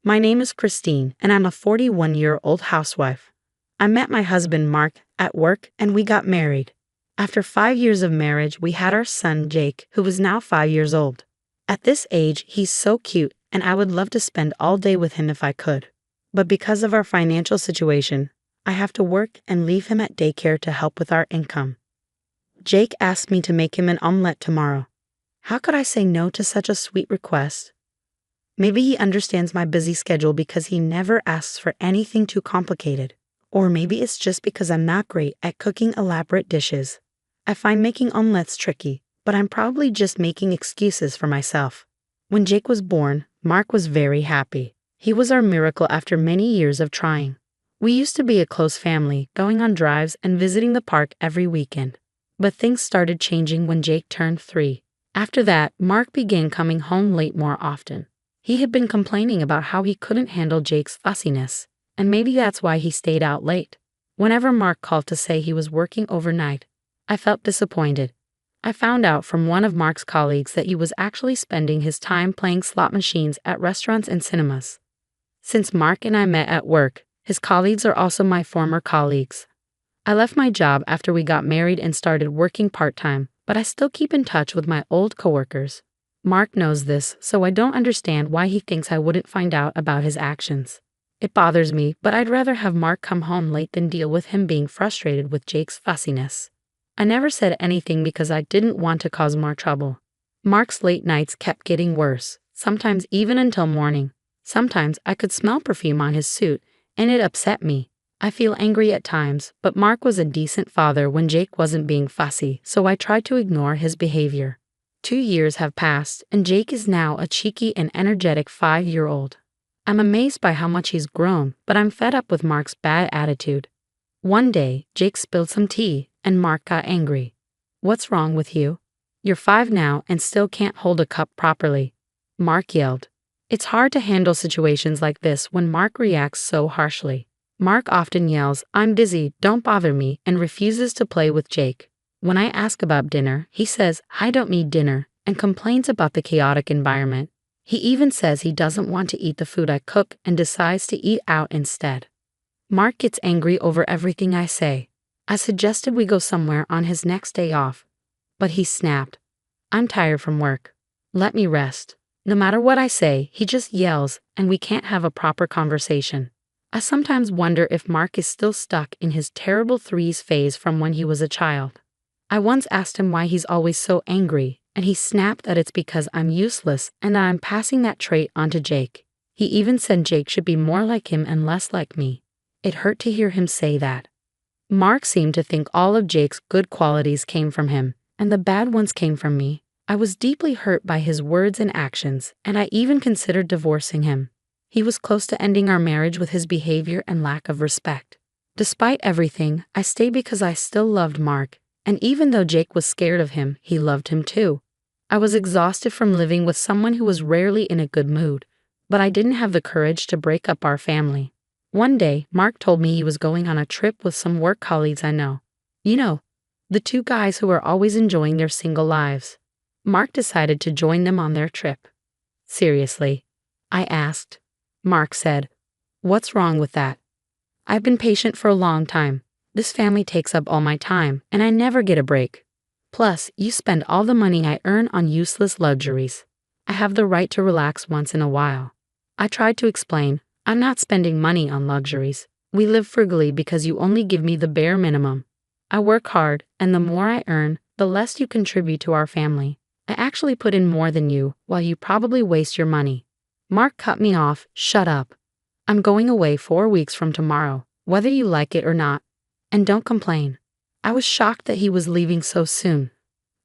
My name is Christine, and I'm a 41-year-old housewife. I met my husband Mark at work, and we got married. After 5 years of marriage, we had our son Jake, who is now 5 years old. At this age, he's so cute, and I would love to spend all day with him if I could. But because of our financial situation, I have to work and leave him at daycare to help with our income. Jake asked me to make him an omelette tomorrow. How could I say no to such a sweet request? Maybe he understands my busy schedule because he never asks for anything too complicated. Or maybe it's just because I'm not great at cooking elaborate dishes. I find making omelettes tricky, but I'm probably just making excuses for myself. When Jake was born, Mark was very happy. He was our miracle after many years of trying. We used to be a close family, going on drives and visiting the park every weekend. But things started changing when Jake turned 3. After that, Mark began coming home late more often. He had been complaining about how he couldn't handle Jake's fussiness, and maybe that's why he stayed out late. Whenever Mark called to say he was working overnight, I felt disappointed. I found out from one of Mark's colleagues that he was actually spending his time playing slot machines at restaurants and cinemas. Since Mark and I met at work, his colleagues are also my former colleagues. I left my job after we got married and started working part-time, but I still keep in touch with my old coworkers. Mark knows this, so I don't understand why he thinks I wouldn't find out about his actions. It bothers me, but I'd rather have Mark come home late than deal with him being frustrated with Jake's fussiness. I never said anything because I didn't want to cause more trouble. Mark's late nights kept getting worse, sometimes even until morning. Sometimes I could smell perfume on his suit, and it upset me. I feel angry at times, but Mark was a decent father when Jake wasn't being fussy, so I tried to ignore his behavior. 2 years have passed, and Jake is now a cheeky and energetic 5-year-old. I'm amazed by how much he's grown, but I'm fed up with Mark's bad attitude. One day, Jake spilled some tea, and Mark got angry. "What's wrong with you? You're 5 now and still can't hold a cup properly," Mark yelled. It's hard to handle situations like this when Mark reacts so harshly. Mark often yells, "I'm busy, don't bother me," and refuses to play with Jake. When I ask about dinner, he says, "I don't need dinner," and complains about the chaotic environment. He even says he doesn't want to eat the food I cook and decides to eat out instead. Mark gets angry over everything I say. I suggested we go somewhere on his next day off, but he snapped, "I'm tired from work. Let me rest." No matter what I say, he just yells, and we can't have a proper conversation. I sometimes wonder if Mark is still stuck in his terrible 3s phase from when he was a child. I once asked him why he's always so angry, and he snapped that it's because I'm useless and that I'm passing that trait onto Jake. He even said Jake should be more like him and less like me. It hurt to hear him say that. Mark seemed to think all of Jake's good qualities came from him, and the bad ones came from me. I was deeply hurt by his words and actions, and I even considered divorcing him. He was close to ending our marriage with his behavior and lack of respect. Despite everything, I stayed because I still loved Mark, and even though Jake was scared of him, he loved him too. I was exhausted from living with someone who was rarely in a good mood, but I didn't have the courage to break up our family. One day, Mark told me he was going on a trip with some work colleagues I know. You know, the 2 guys who are always enjoying their single lives. Mark decided to join them on their trip. "Seriously?" I asked. Mark said, "What's wrong with that? I've been patient for a long time. This family takes up all my time, and I never get a break. Plus, you spend all the money I earn on useless luxuries. I have the right to relax once in a while." I tried to explain, "I'm not spending money on luxuries. We live frugally because you only give me the bare minimum. I work hard, and the more I earn, the less you contribute to our family. I actually put in more than you, while you probably waste your money." Mark cut me off. "Shut up. I'm going away 4 weeks from tomorrow, whether you like it or not. And don't complain." I was shocked that he was leaving so soon.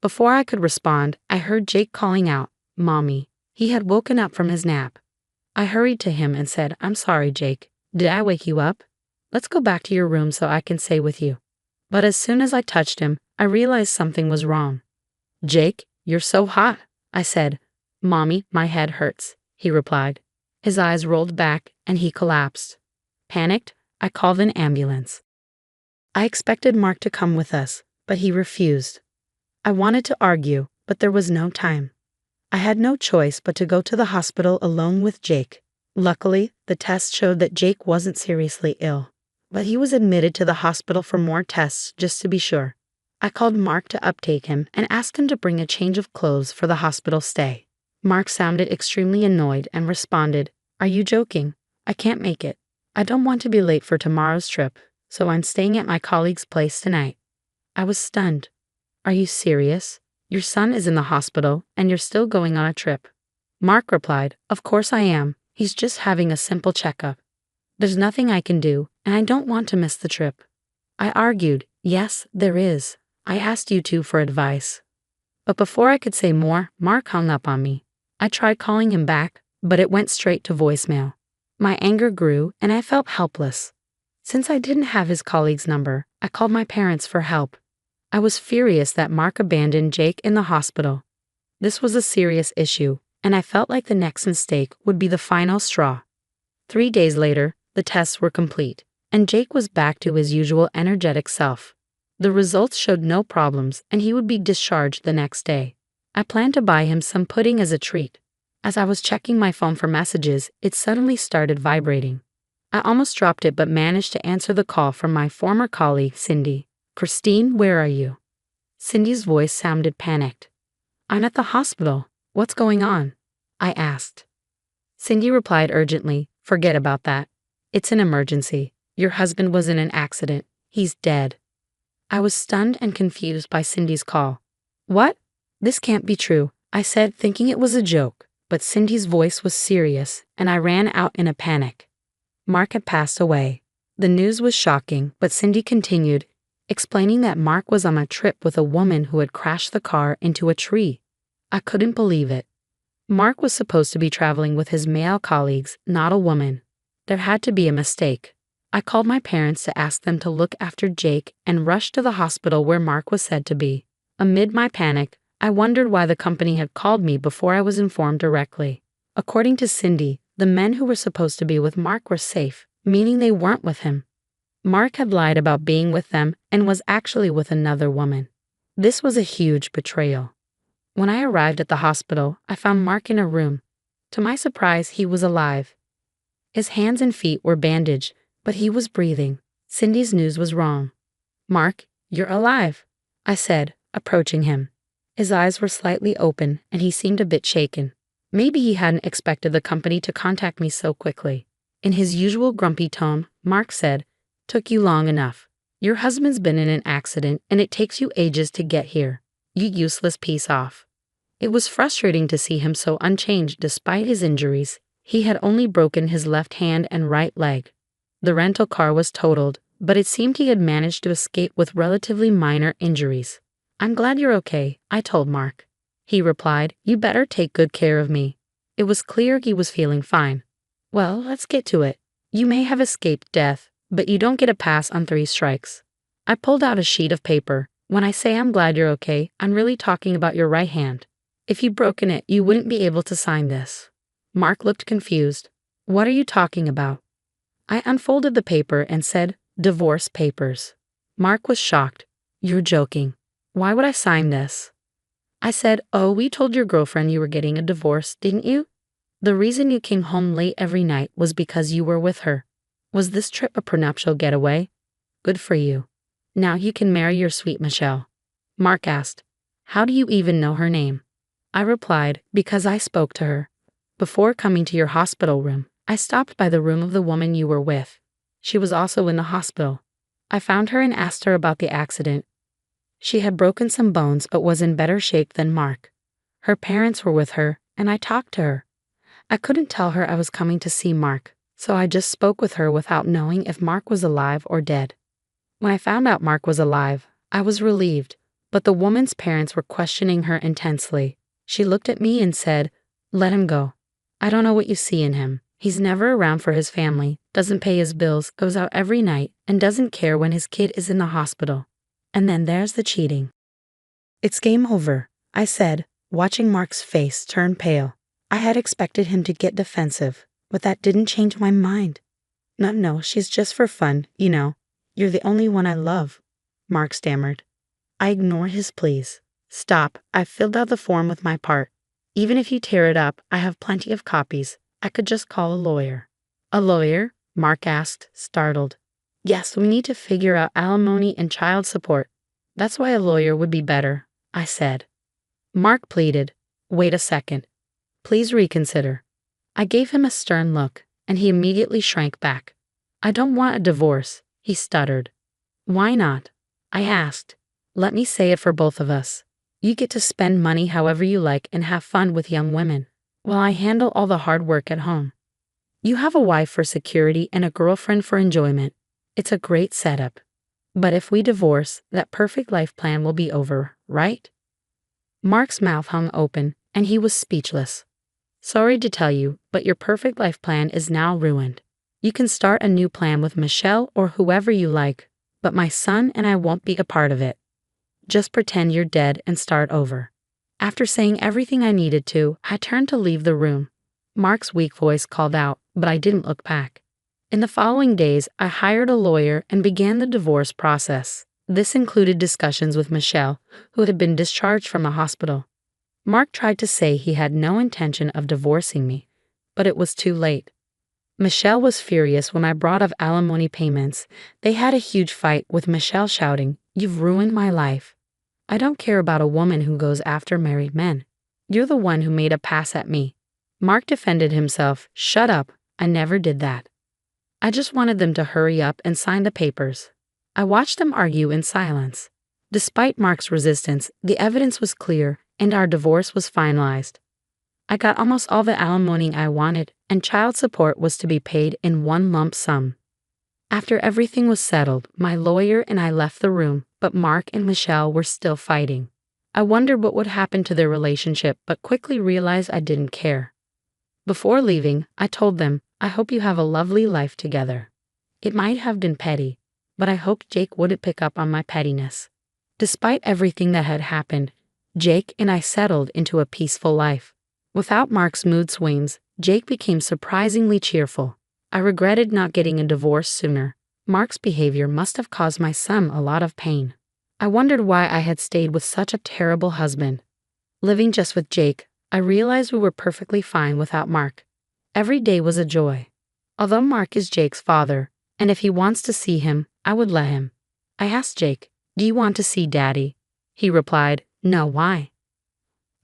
Before I could respond, I heard Jake calling out, "Mommy." He had woken up from his nap. I hurried to him and said, "I'm sorry, Jake. Did I wake you up? Let's go back to your room so I can stay with you." But as soon as I touched him, I realized something was wrong. "Jake, you're so hot," I said. "Mommy, my head hurts," he replied. His eyes rolled back and he collapsed. Panicked, I called an ambulance. I expected Mark to come with us, but he refused. I wanted to argue, but there was no time. I had no choice but to go to the hospital alone with Jake. Luckily, the test showed that Jake wasn't seriously ill, but he was admitted to the hospital for more tests just to be sure. I called Mark to update him and asked him to bring a change of clothes for the hospital stay. Mark sounded extremely annoyed and responded, "Are you joking? I can't make it. I don't want to be late for tomorrow's trip, so I'm staying at my colleague's place tonight." I was stunned. "Are you serious? Your son is in the hospital and you're still going on a trip?" Mark replied, "Of course I am. He's just having a simple checkup. There's nothing I can do, and I don't want to miss the trip." I argued, "Yes, there is. I asked you two for advice." But before I could say more, Mark hung up on me. I tried calling him back, but it went straight to voicemail. My anger grew, and I felt helpless. Since I didn't have his colleague's number, I called my parents for help. I was furious that Mark abandoned Jake in the hospital. This was a serious issue, and I felt like the next mistake would be the final straw. 3 days later, the tests were complete, and Jake was back to his usual energetic self. The results showed no problems, and he would be discharged the next day. I planned to buy him some pudding as a treat. As I was checking my phone for messages, it suddenly started vibrating. I almost dropped it but managed to answer the call from my former colleague, Cindy. "Christine, where are you?" Cindy's voice sounded panicked. "I'm at the hospital. What's going on?" I asked. Cindy replied urgently, "Forget about that. It's an emergency. Your husband was in an accident. He's dead." I was stunned and confused by Cindy's call. "What? This can't be true," I said, thinking it was a joke, but Cindy's voice was serious, and I ran out in a panic. Mark had passed away. The news was shocking, but Cindy continued, explaining that Mark was on a trip with a woman who had crashed the car into a tree. I couldn't believe it. Mark was supposed to be traveling with his male colleagues, not a woman. There had to be a mistake. I called my parents to ask them to look after Jake and rushed to the hospital where Mark was said to be. Amid my panic, I wondered why the company had called me before I was informed directly. According to Cindy, the men who were supposed to be with Mark were safe, meaning they weren't with him. Mark had lied about being with them and was actually with another woman. This was a huge betrayal. When I arrived at the hospital, I found Mark in a room. To my surprise, he was alive. His hands and feet were bandaged, but he was breathing. Cindy's news was wrong. "Mark, you're alive," I said, approaching him. His eyes were slightly open, and he seemed a bit shaken. Maybe he hadn't expected the company to contact me so quickly. In his usual grumpy tone, Mark said, "Took you long enough. Your husband's been in an accident, and it takes you ages to get here. You useless piece off." It was frustrating to see him so unchanged despite his injuries. He had only broken his left hand and right leg. The rental car was totaled, but it seemed he had managed to escape with relatively minor injuries. "I'm glad you're okay," I told Mark. He replied, "You better take good care of me." It was clear he was feeling fine. "Well, let's get to it. You may have escaped death, but you don't get a pass on 3 strikes. I pulled out a sheet of paper. When I say I'm glad you're okay, I'm really talking about your right hand. If you'd broken it, you wouldn't be able to sign this." Mark looked confused. "What are you talking about?" I unfolded the paper and said, "Divorce papers." Mark was shocked. "You're joking. Why would I sign this?" I said, "Oh, we told your girlfriend you were getting a divorce, didn't you? The reason you came home late every night was because you were with her. Was this trip a prenuptial getaway? Good for you. Now you can marry your sweet Michelle." Mark asked, "How do you even know her name?" I replied, "Because I spoke to her. Before coming to your hospital room, I stopped by the room of the woman you were with. She was also in the hospital. I found her and asked her about the accident. She had broken some bones but was in better shape than Mark. Her parents were with her, and I talked to her. I couldn't tell her I was coming to see Mark, so I just spoke with her without knowing if Mark was alive or dead. When I found out Mark was alive, I was relieved, but the woman's parents were questioning her intensely. She looked at me and said, 'Let him go. I don't know what you see in him. He's never around for his family, doesn't pay his bills, goes out every night, and doesn't care when his kid is in the hospital.' And then there's the cheating." "It's game over," I said, watching Mark's face turn pale. I had expected him to get defensive, but that didn't change my mind. No, she's just for fun, you know. You're the only one I love," Mark stammered. I ignored his pleas. "Stop, I've filled out the form with my part. Even if you tear it up, I have plenty of copies. I could just call a lawyer. A lawyer? Mark asked, startled. Yes, we need to figure out alimony and child support. That's why a lawyer would be better, I said. Mark pleaded. Wait a second. Please reconsider. I gave him a stern look, and he immediately shrank back. I don't want a divorce, he stuttered. Why not? I asked. Let me say it for both of us. You get to spend money however you like and have fun with young women, while I handle all the hard work at home. You have a wife for security and a girlfriend for enjoyment. It's a great setup. But if we divorce, that perfect life plan will be over, right? Mark's mouth hung open, and he was speechless. Sorry to tell you, but your perfect life plan is now ruined. You can start a new plan with Michelle or whoever you like, but my son and I won't be a part of it. Just pretend you're dead and start over. After saying everything I needed to, I turned to leave the room. Mark's weak voice called out, but I didn't look back. In the following days, I hired a lawyer and began the divorce process. This included discussions with Michelle, who had been discharged from a hospital. Mark tried to say he had no intention of divorcing me, but it was too late. Michelle was furious when I brought up alimony payments. They had a huge fight, with Michelle shouting, "You've ruined my life. I don't care about a woman who goes after married men. You're the one who made a pass at me." Mark defended himself. Shut up, I never did that. I just wanted them to hurry up and sign the papers. I watched them argue in silence. Despite Mark's resistance, the evidence was clear, and our divorce was finalized. I got almost all the alimony I wanted, and child support was to be paid in one lump sum. After everything was settled, my lawyer and I left the room, but Mark and Michelle were still fighting. I wondered what would happen to their relationship, but quickly realized I didn't care. Before leaving, I told them, I hope you have a lovely life together. It might have been petty, but I hoped Jake wouldn't pick up on my pettiness. Despite everything that had happened, Jake and I settled into a peaceful life. Without Mark's mood swings, Jake became surprisingly cheerful. I regretted not getting a divorce sooner. Mark's behavior must have caused my son a lot of pain. I wondered why I had stayed with such a terrible husband. Living just with Jake, I realized we were perfectly fine without Mark. Every day was a joy. Although Mark is Jake's father, and if he wants to see him, I would let him. I asked Jake, "Do you want to see Daddy?" He replied, "No, why?"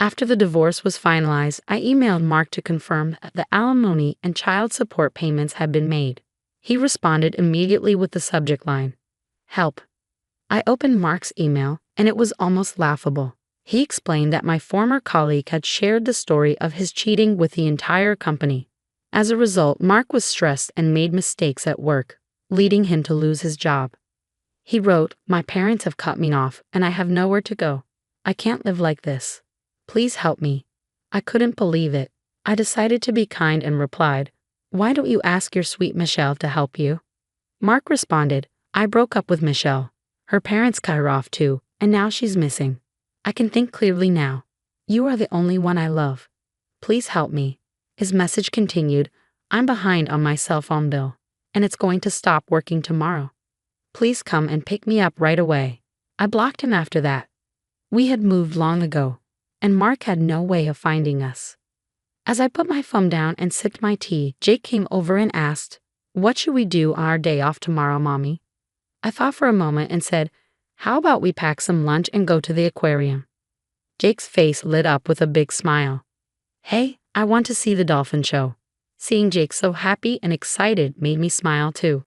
After the divorce was finalized, I emailed Mark to confirm that the alimony and child support payments had been made. He responded immediately with the subject line, "Help." I opened Mark's email, and it was almost laughable. He explained that my former colleague had shared the story of his cheating with the entire company. As a result, Mark was stressed and made mistakes at work, leading him to lose his job. He wrote, "My parents have cut me off, and I have nowhere to go. I can't live like this. Please help me." I couldn't believe it. I decided to be kind and replied, "Why don't you ask your sweet Michelle to help you?" Mark responded, "I broke up with Michelle. Her parents cut her off too, and now she's missing. I can think clearly now. You are the only one I love. Please help me." His message continued, "I'm behind on my cell phone bill, and it's going to stop working tomorrow. Please come and pick me up right away." I blocked him after that. We had moved long ago, and Mark had no way of finding us. As I put my phone down and sipped my tea, Jake came over and asked, "What should we do on our day off tomorrow, Mommy?" I thought for a moment and said, "How about we pack some lunch and go to the aquarium?" Jake's face lit up with a big smile. "Hey, I want to see the dolphin show." Seeing Jake so happy and excited made me smile too.